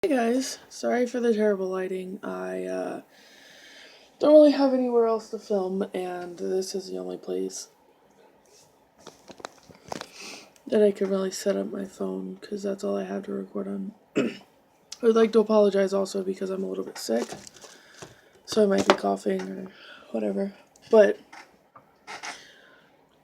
Hey guys, sorry for the terrible lighting. I don't really have anywhere else to film, and this is the only place that I can really set up my phone because that's all I have to record on. I would like to apologize also because I'm a little bit sick, so I might be coughing or whatever. But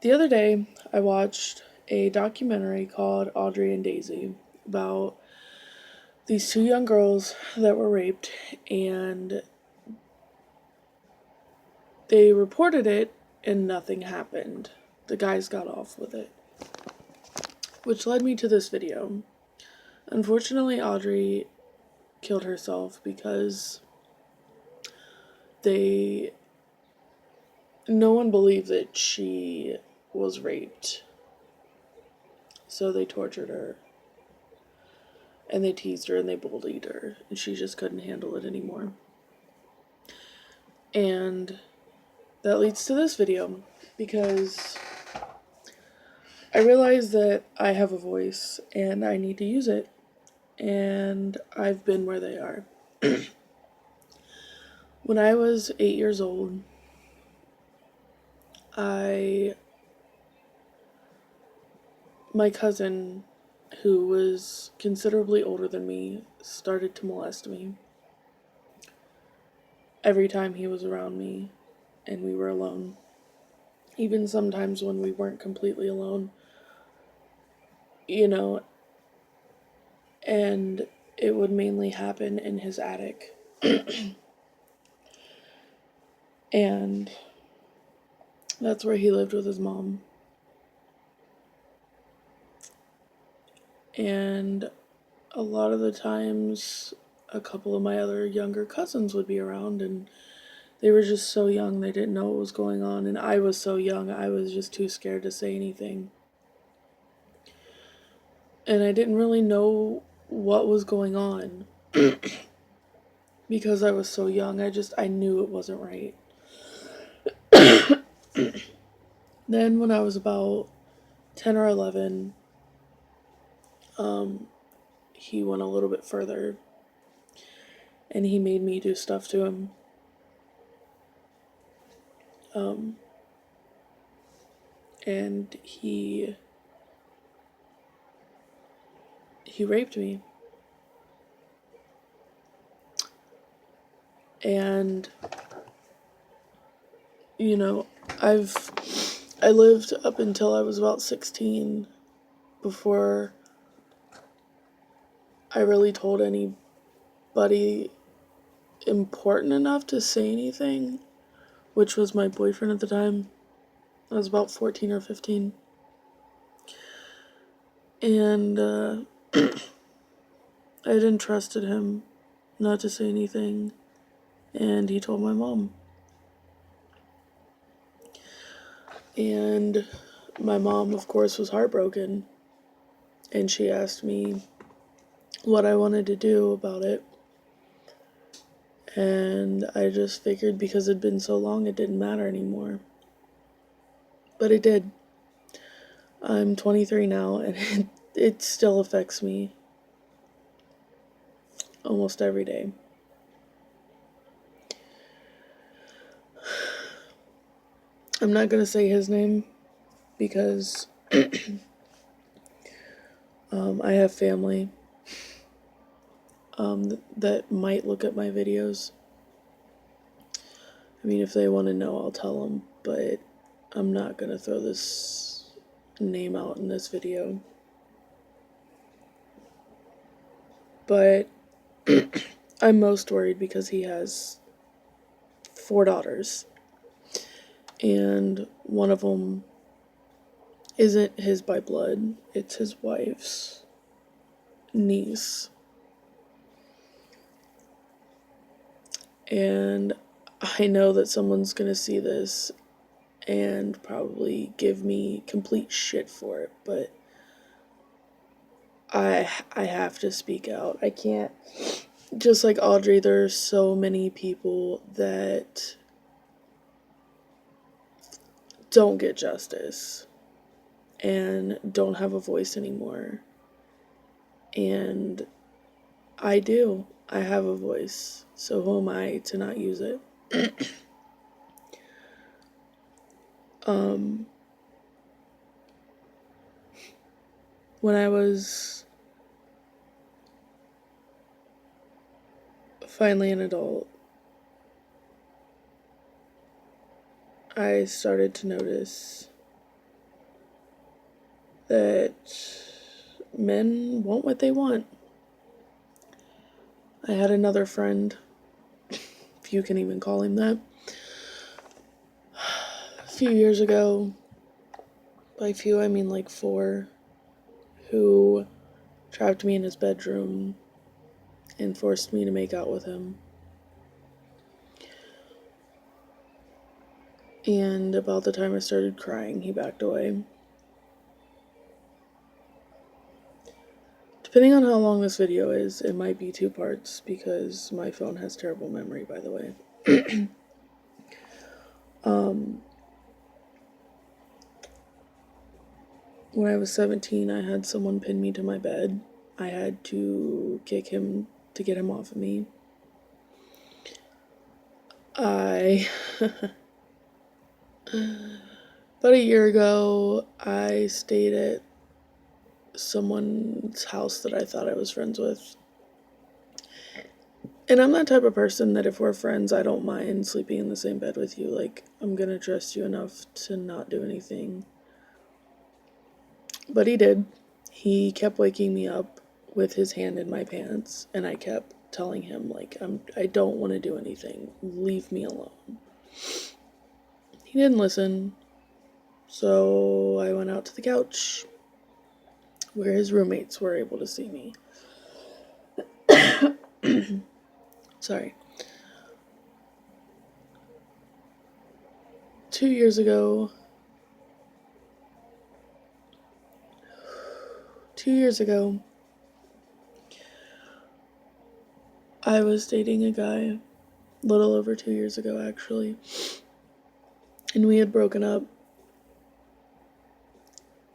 the other day, I watched a documentary called Audry and Daisy about these two young girls that were raped, and they reported it and nothing happened. The guys got off with it. Which led me to this video. Unfortunately, Audry killed herself because they no one believed that she was raped. So they tortured her. And they teased her and they bullied her. And she just couldn't handle it anymore. And that leads to this video. Because I realized that I have a voice and I need to use it. And I've been where they are. When I was 8 years old, my cousin, who was considerably older than me, started to molest me every time he was around me and we were alone. Even sometimes when we weren't completely alone, you know, and it would mainly happen in his attic. And that's where he lived with his mom. And a lot of the times, a couple of my other younger cousins would be around, and they were just so young, they didn't know what was going on, and I was so young, I was just too scared to say anything. And I didn't really know what was going on because I was so young. I knew it wasn't right. Then when I was about 10 or 11, he went a little bit further and he made me do stuff to him. And he raped me. And you know, I lived up until I was about 16 before I really told anybody important enough to say anything, which was my boyfriend at the time. I was about 14 or 15. And I had entrusted him not to say anything, and he told my mom. And my mom, of course, was heartbroken, and she asked me what I wanted to do about it. And I just figured because it'd been so long, it didn't matter anymore. But it did. I'm 23 now, and it still affects me almost every day. I'm not going to say his name because I have family that might look at my videos. I mean, if they want to know, I'll tell them, but I'm not going to throw this name out in this video. But I'm most worried because he has 4 daughters. And one of them isn't his by blood, it's his wife's niece. And I know that someone's gonna see this and probably give me complete shit for it, but I have to speak out. I can't. Just like Audry, there's so many people that don't get justice and don't have a voice anymore. And I do. I have a voice. So who am I to not use it? When I was finally an adult, I started to notice that men want what they want. I had another friend, if you can even call him that, a few years ago. By few, I mean like 4, who trapped me in his bedroom and forced me to make out with him. And about the time I started crying, he backed away. Depending on how long this video is, it might be 2 parts because my phone has terrible memory, by the way. When I was 17, I had someone pin me to my bed. I had to kick him to get him off of me. About a year ago, I stayed at someone's house that I thought I was friends with. And I'm that type of person that if we're friends, I don't mind sleeping in the same bed with you. Like, I'm gonna trust you enough to not do anything. But he did. He kept waking me up with his hand in my pants, and I kept telling him, like, I don't want to do anything. Leave me alone. He didn't listen, so I went out to the couch where his roommates were able to see me. Sorry. 2 years ago, I was dating a guy, a little over 2 years ago, actually, and we had broken up,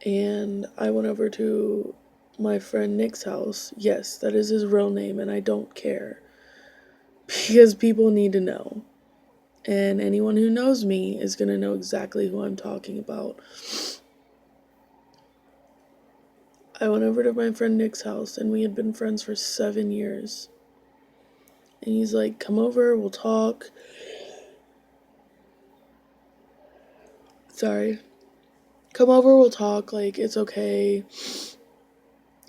and I went over to my friend Nick's house. Yes, that is his real name, and I don't care, because people need to know, and anyone who knows me is going to know exactly who I'm talking about. I went over to my friend Nick's house, and we had been friends for 7 years. And he's like, come over, we'll talk. Sorry. Come over, we'll talk, like, it's okay.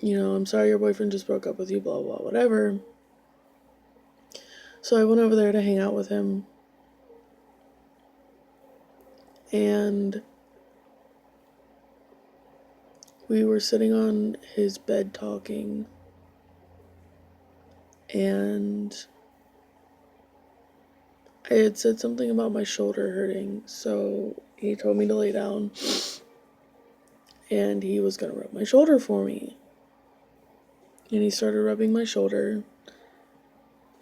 You know, I'm sorry your boyfriend just broke up with you, blah, blah, whatever. So I went over there to hang out with him. And we were sitting on his bed talking. And I had said something about my shoulder hurting, so he told me to lay down. And he was going to rub my shoulder for me. And he started rubbing my shoulder.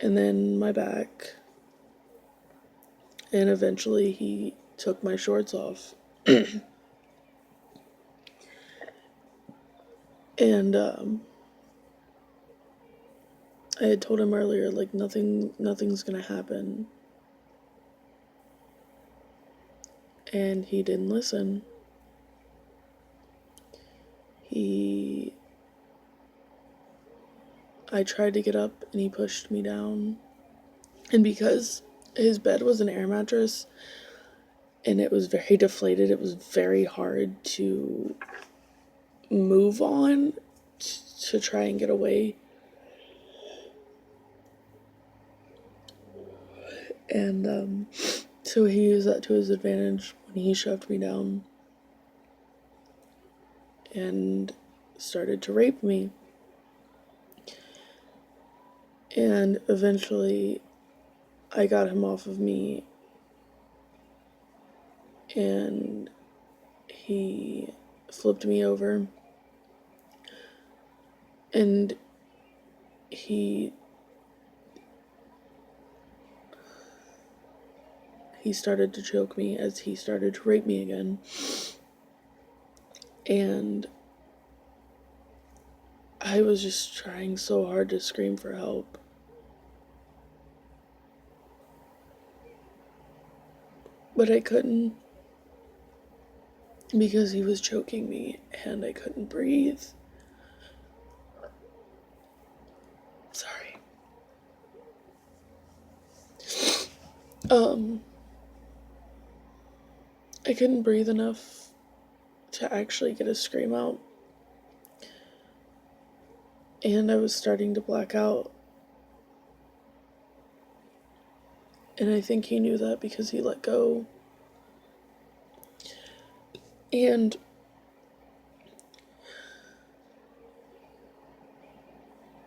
And then my back. And eventually he took my shorts off. And I had told him earlier, like, nothing's gonna happen. And he didn't listen. I tried to get up and he pushed me down. And because his bed was an air mattress and it was very deflated, it was very hard to move on to try and get away. And so he used that to his advantage when he shoved me down and started to rape me. And eventually I got him off of me, and he flipped me over, and he started to choke me as he started to rape me again. And I was just trying so hard to scream for help. But I couldn't because he was choking me and I couldn't breathe. Sorry. I couldn't breathe enough to actually get a scream out. And I was starting to black out. And I think he knew that because he let go. And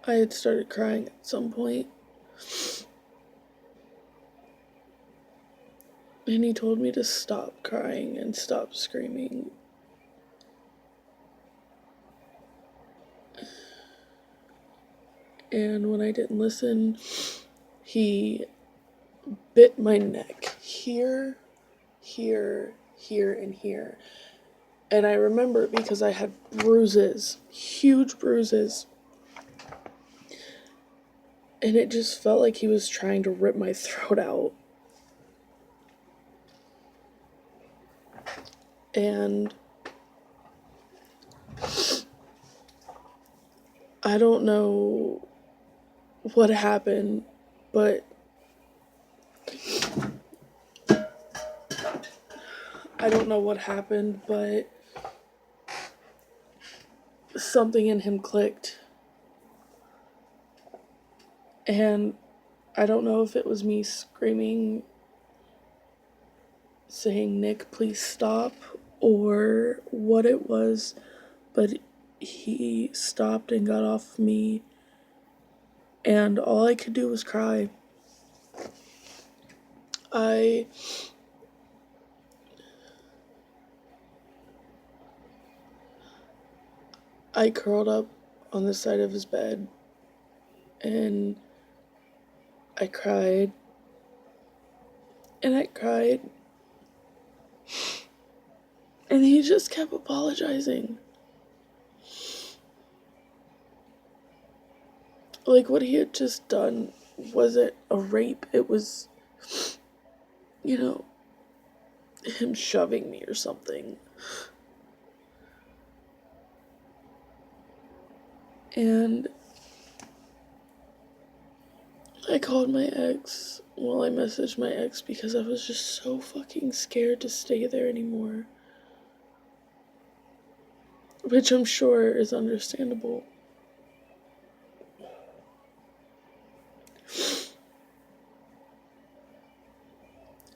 I had started crying at some point. And he told me to stop crying and stop screaming. And when I didn't listen, he bit my neck here, here, here, and here. And I remember because I had bruises, huge bruises. And it just felt like he was trying to rip my throat out. And I don't know what happened, but something in him clicked. And I don't know if it was me screaming, saying, "Nick, please stop," or what it was, but he stopped and got off me, and all I could do was cry. I curled up on the side of his bed, and I cried, and I cried, and he just kept apologizing. Like, what he had just done wasn't a rape, it was, him shoving me or something. And I called my ex. Well, I messaged my ex because I was just so fucking scared to stay there anymore. Which I'm sure is understandable.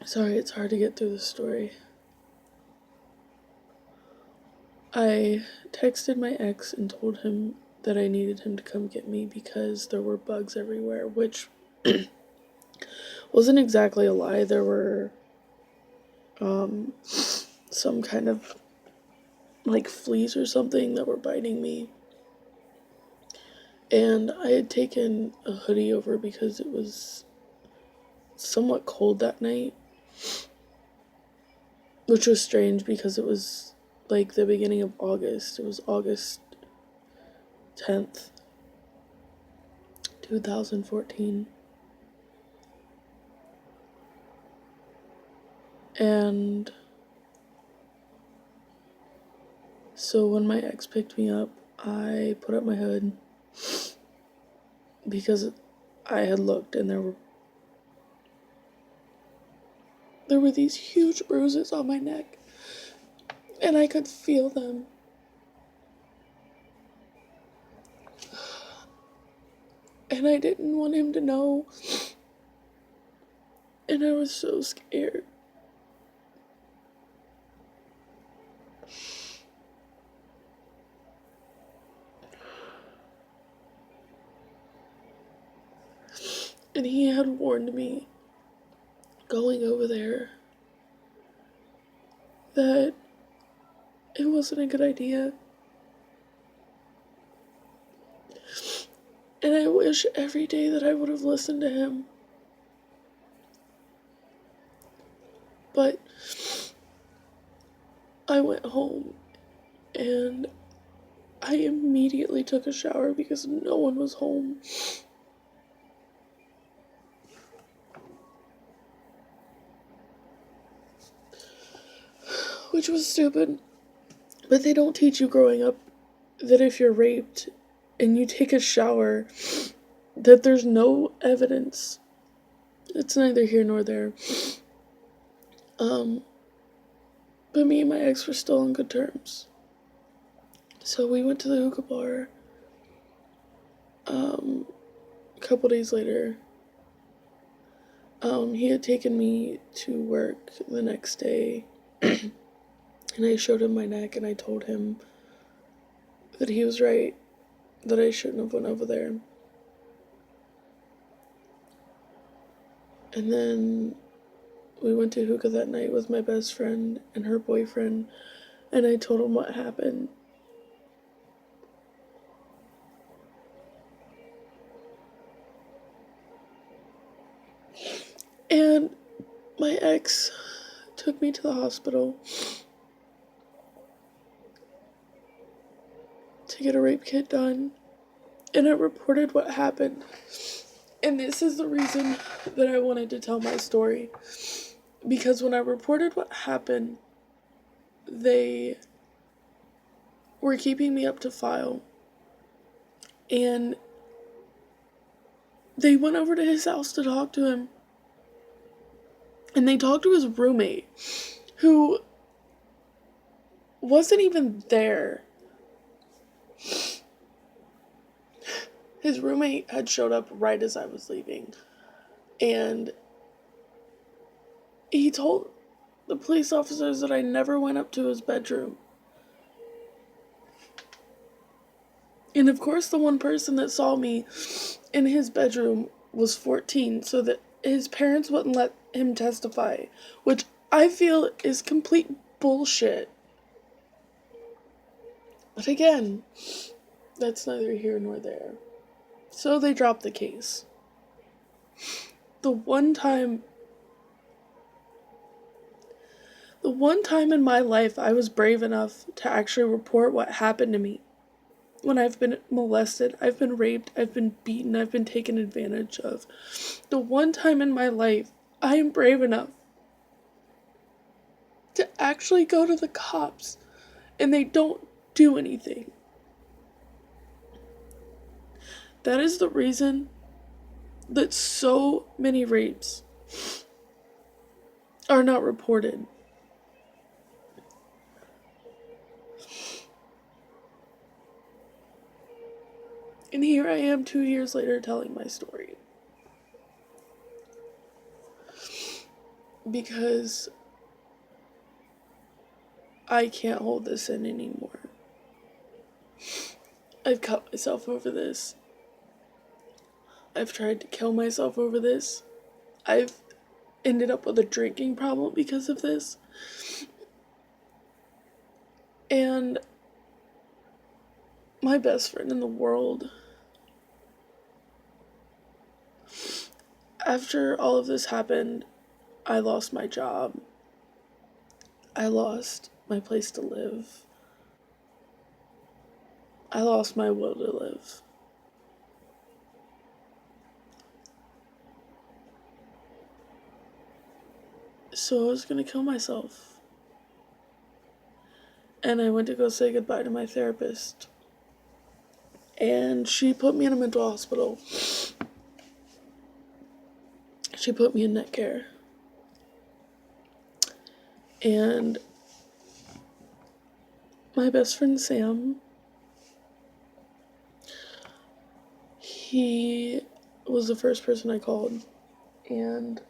Sorry, it's hard to get through the story. I texted my ex and told him that I needed him to come get me because there were bugs everywhere, which wasn't exactly a lie. There were some kind of like fleas or something that were biting me. And I had taken a hoodie over because it was somewhat cold that night, which was strange because it was like the beginning of August. It was August 10th, 2014. And so when my ex picked me up, I put up my hood because I had looked and there were these huge bruises on my neck and I could feel them. And I didn't want him to know. And I was so scared. And he had warned me going over there that it wasn't a good idea. And I wish every day that I would have listened to him. But I went home and I immediately took a shower because no one was home. Which was stupid. But they don't teach you growing up that if you're raped and you take a shower, that there's no evidence. It's neither here nor there. But me and my ex were still on good terms. So we went to the hookah bar. A couple days later, he had taken me to work the next day. And I showed him my neck and I told him that he was right, that I shouldn't have went over there. And then we went to hookah that night with my best friend and her boyfriend, and I told him what happened. And my ex took me to the hospital to get a rape kit done, and it reported what happened. And this is the reason that I wanted to tell my story. Because when I reported what happened, they were keeping me up to file. And they went over to his house to talk to him. And they talked to his roommate, who wasn't even there. His roommate had showed up right as I was leaving. And he told the police officers that I never went up to his bedroom. And of course, the one person that saw me in his bedroom was 14, so that his parents wouldn't let him testify, which I feel is complete bullshit. But again, that's neither here nor there. So they dropped the case. The one time in my life I was brave enough to actually report what happened to me. When I've been molested, I've been raped, I've been beaten, I've been taken advantage of. The one time in my life I am brave enough to actually go to the cops and they don't do anything. That is the reason that so many rapes are not reported. And here I am 2 years later telling my story. Because I can't hold this in anymore. I've cut myself over this. I've tried to kill myself over this. I've ended up with a drinking problem because of this. And my best friend in the world, after all of this happened, I lost my job. I lost my place to live. I lost my will to live. So I was gonna kill myself. And I went to go say goodbye to my therapist. And she put me in a mental hospital. She put me in net care. And my best friend Sam, he was the first person I called. And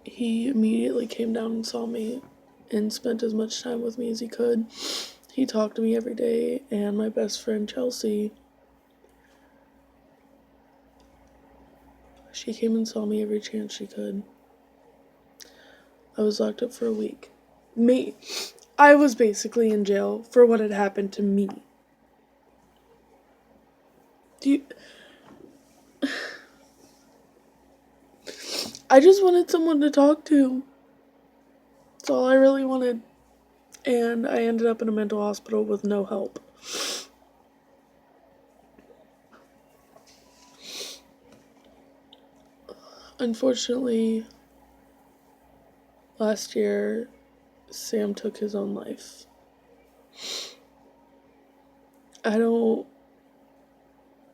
he immediately came down and saw me and spent as much time with me as he could. He talked to me every day, and my best friend Chelsea, she came and saw me every chance she could. I was locked up for a week. I was basically in jail for what had happened to me. I just wanted someone to talk to. That's all I really wanted. and I ended up in a mental hospital with no help. Unfortunately, last year, Sam took his own life.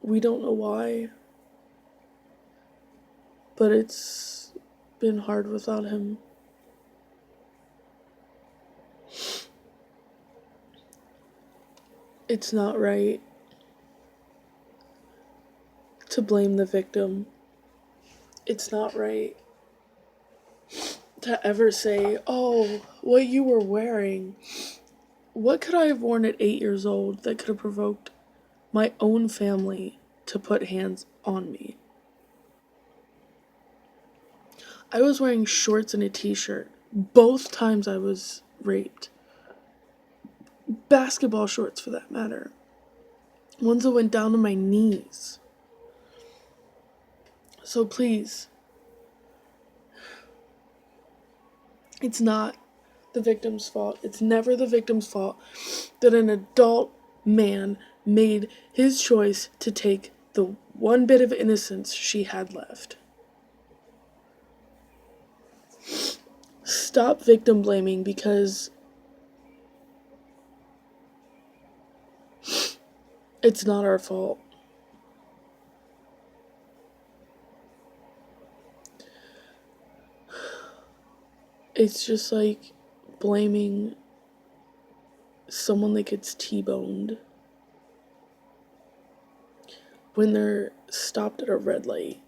We don't know why, but it's been hard without him. It's not right to blame the victim. It's not right to ever say, oh, what you were wearing. What could I have worn at 8 years old that could have provoked my own family to put hands on me? I was wearing shorts and a t-shirt both times I was raped. Basketball shorts, for that matter. Ones that went down to my knees. So please, it's not the victim's fault. It's never the victim's fault that an adult man made his choice to take the one bit of innocence she had left. Stop victim blaming, because it's not our fault. It's just like blaming someone that gets T-boned when they're stopped at a red light.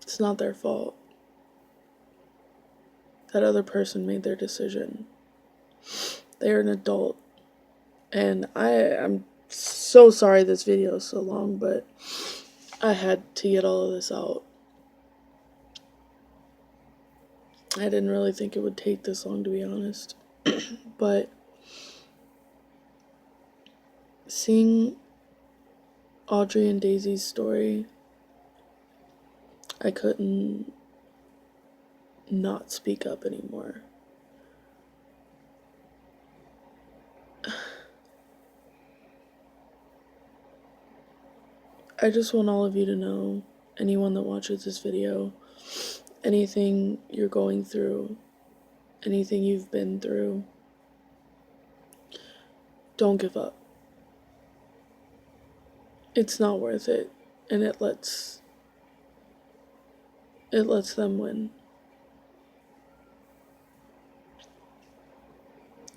It's not their fault. That other person made their decision. They're an adult. And I'm so sorry this video is so long, but I had to get all of this out. I didn't really think it would take this long, to be honest. But seeing Audrey and Daisy's story, I couldn't not speak up anymore. I just want all of you to know, anyone that watches this video, anything you're going through, anything you've been through, don't give up. It's not worth it, and it lets them win.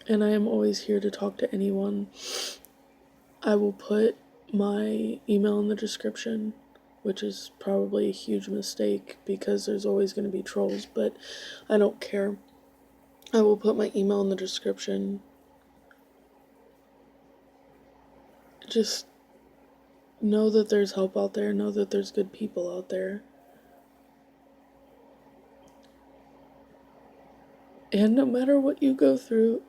And I am always here to talk to anyone. I will put my email in the description, which is probably a huge mistake because there's always going to be trolls, but I don't care. I will put my email in the description. Just know that there's help out there. Know that there's good people out there. And no matter what you go through,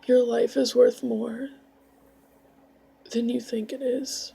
your life is worth more than you think it is.